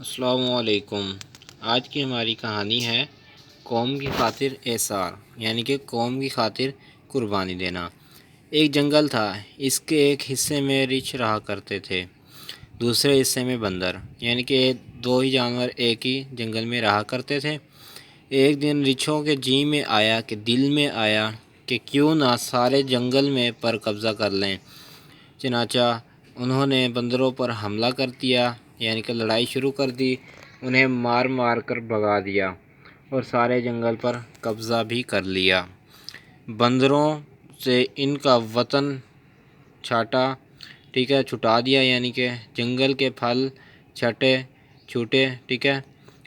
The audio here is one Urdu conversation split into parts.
السلام علیکم۔ آج کی ہماری کہانی ہے قوم کی خاطر ایثار، یعنی کہ قوم کی خاطر قربانی دینا۔ ایک جنگل تھا، اس کے ایک حصے میں ریچھ رہا کرتے تھے، دوسرے حصے میں بندر، یعنی کہ دو ہی جانور ایک ہی جنگل میں رہا کرتے تھے۔ ایک دن ریچھوں کے دل میں آیا کہ کیوں نہ سارے جنگل میں پر قبضہ کر لیں۔ چنانچہ انہوں نے بندروں پر حملہ کر دیا، یعنی کہ لڑائی شروع کر دی، انہیں مار مار کر بھگا دیا اور سارے جنگل پر قبضہ بھی کر لیا۔ بندروں سے ان کا وطن چھٹا دیا، یعنی کہ جنگل کے پھل چھوٹے،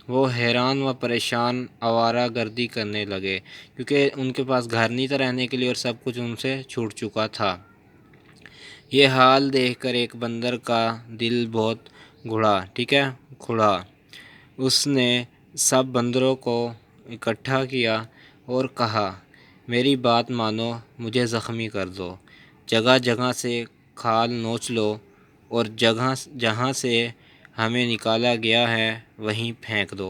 وہ حیران و پریشان آوارہ گردی کرنے لگے، کیونکہ ان کے پاس گھر نہیں تھا رہنے کے لیے اور سب کچھ ان سے چھوٹ چکا تھا۔ یہ حال دیکھ کر ایک بندر کا دل بہت کھڑا۔ اس نے سب بندروں کو اکٹھا کیا اور کہا، میری بات مانو، مجھے زخمی کر دو، جگہ جگہ سے کھال نوچ لو اور جہاں سے ہمیں نکالا گیا ہے وہیں پھینک دو۔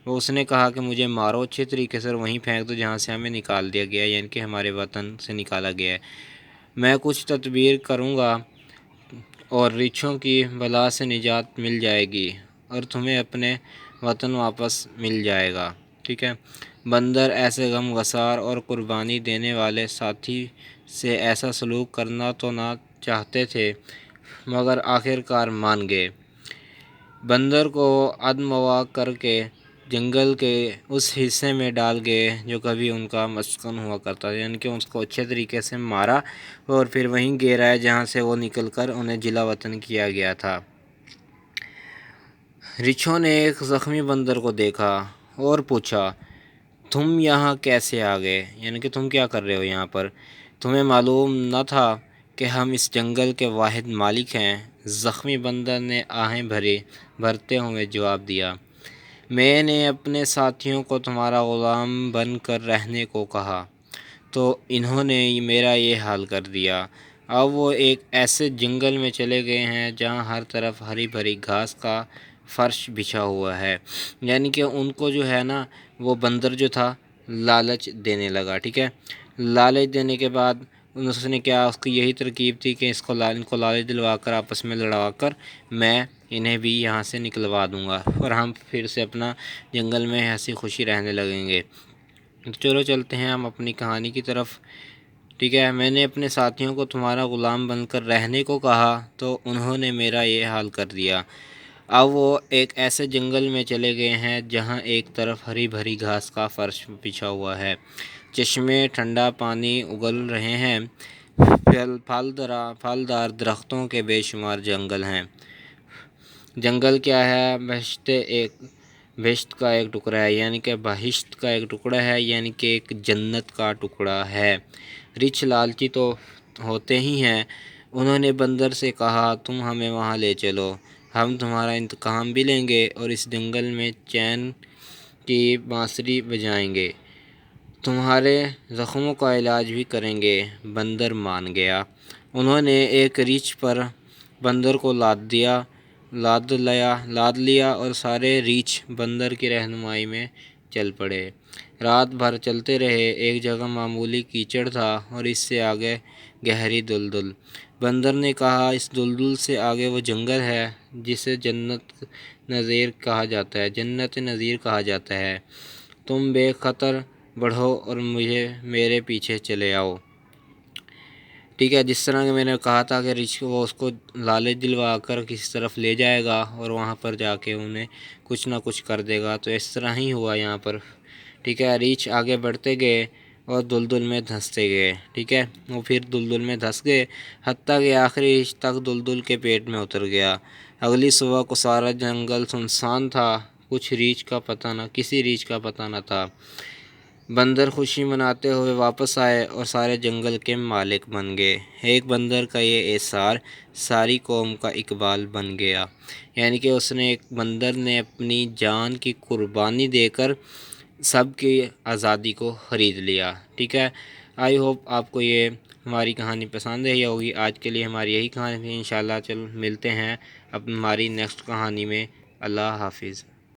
اس نے کہا کہ مجھے مارو اچھے طریقے سے، وہیں پھینک دو جہاں سے ہمیں نکال دیا گیا ہے، یعنی کہ ہمارے وطن سے نکالا گیا ہے۔ میں کچھ تدبیر کروں گا اور ریچھوں کی بلا سے نجات مل جائے گی اور تمہیں اپنے وطن واپس مل جائے گا۔ بندر ایسے غم گسار اور قربانی دینے والے ساتھی سے ایسا سلوک کرنا تو نہ چاہتے تھے، مگر آخرکار مان گئے۔ بندر کو عدمواہ کر کے جنگل کے اس حصے میں ڈال گئے جو کبھی ان کا مسکن ہوا کرتا تھا، یعنی کہ اس کو اچھے طریقے سے مارا اور پھر وہیں گرایا جہاں سے وہ نکل کر انہیں جلا وطن کیا گیا تھا۔ ریچھوں نے ایک زخمی بندر کو دیکھا اور پوچھا، تم یہاں کیسے آ گئے؟ یعنی کہ تم کیا کر رہے ہو یہاں پر؟ تمہیں معلوم نہ تھا کہ ہم اس جنگل کے واحد مالک ہیں؟ زخمی بندر نے آہیں بھرتے ہوئے جواب دیا، میں نے اپنے ساتھیوں کو تمہارا غلام بن کر رہنے کو کہا تو انہوں نے میرا یہ حال کر دیا۔ اب وہ ایک ایسے جنگل میں چلے گئے ہیں جہاں ہر طرف ہری بھری گھاس کا فرش بچھا ہوا ہے، یعنی کہ ان کو جو ہے نا، وہ بندر جو تھا لالچ دینے لگا۔ لالچ دینے کے بعد اس نے کیا، اس کی یہی ترکیب تھی کہ ان کو لالچ دلوا کر آپس میں لڑوا کر میں انہیں بھی یہاں سے نکلوا دوں گا اور ہم پھر سے اپنا جنگل میں ہنسی خوشی رہنے لگیں گے۔ چلو چلتے ہیں ہم اپنی کہانی کی طرف۔ میں نے اپنے ساتھیوں کو تمہارا غلام بن کر رہنے کو کہا تو انہوں نے میرا یہ حال کر دیا۔ اب وہ ایک ایسے جنگل میں چلے گئے ہیں جہاں ایک طرف ہری بھری گھاس کا فرش بچھا ہوا ہے، چشمے، ٹھنڈا پانی اگل رہے ہیں، پھلدار درختوں کے بے شمار جنگل ہیں۔ جنگل کیا ہے؟ بہشت کا ایک ٹکڑا ہے، یعنی کہ بہشت کا ایک ٹکڑا ہے، یعنی کہ ایک جنت کا ٹکڑا ہے۔ ریچھ لالچی تو ہوتے ہی ہیں، انہوں نے بندر سے کہا، تم ہمیں وہاں لے چلو، ہم تمہارا انتقام بھی لیں گے اور اس جنگل میں چین کی بانسری بجائیں گے، تمہارے زخموں کا علاج بھی کریں گے۔ بندر مان گیا۔ انہوں نے ایک ریچھ پر بندر کو لاد لیا اور سارے ریچھ بندر کی رہنمائی میں چل پڑے۔ رات بھر چلتے رہے، ایک جگہ معمولی کیچڑ تھا اور اس سے آگے گہری دلدل۔ بندر نے کہا، اس دلدل سے آگے وہ جنگل ہے جسے جنت نظیر کہا جاتا ہے، تم بے خطر بڑھو اور میرے پیچھے چلے آؤ۔ جس طرح کہ میں نے کہا تھا کہ ریچھ کو وہ اس کو لالچ دلوا کر کسی طرف لے جائے گا اور وہاں پر جا کے انہیں کچھ نہ کچھ کر دے گا، تو اس طرح ہی ہوا یہاں پر۔ ریچھ آگے بڑھتے گئے اور دلدل میں دھنستے گئے۔ وہ پھر دلدل میں دھس گئے، حتیٰ کہ آخری ریچھ تک دلدل کے پیٹ میں اتر گیا۔ اگلی صبح کو سارا جنگل سنسان تھا، کسی ریچھ کا پتہ نہ تھا۔ بندر خوشی مناتے ہوئے واپس آئے اور سارے جنگل کے مالک بن گئے۔ ایک بندر کا یہ ایثار ساری قوم کا اقبال بن گیا، یعنی کہ ایک بندر نے اپنی جان کی قربانی دے کر سب کی آزادی کو خرید لیا۔ آئی ہوپ آپ کو یہ ہماری کہانی پسند آئی ہوگی۔ آج کے لیے ہماری یہی کہانی تھی، انشاءاللہ ملتے ہیں اب ہماری نیکسٹ کہانی میں۔ اللہ حافظ۔